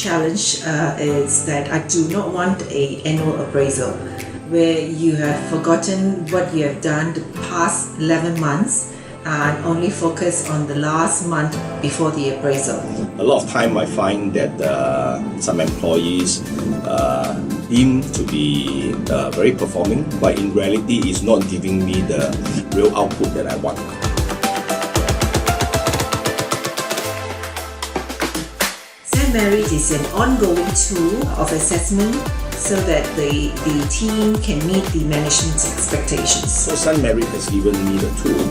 challenge is that I do not want an annual appraisal where you have forgotten what you have done the past 11 months and only focus on the last month before the appraisal. A lot of time I find that some employees deem to be very performing, but in reality is not giving me the real output that I want. SandMerit is an ongoing tool of assessment so that the team can meet the management's expectations. So SandMerit has given me the tool,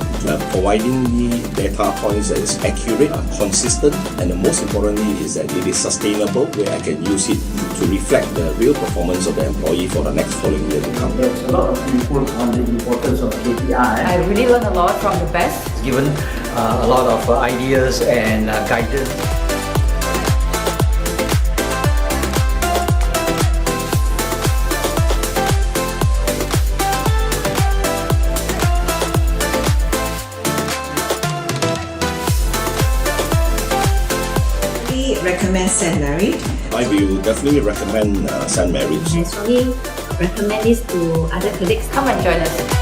providing me data points that is accurate, consistent, and the most importantly is that it is sustainable, where I can use it to reflect the real performance of the employee for the next following year to come. There's a lot of input on the importance of KPI. I really learned a lot from the best. Given a lot of ideas and guidance. Recommend SandMerit. I will definitely recommend SandMerit. I strongly recommend this to other colleagues. Come and join us.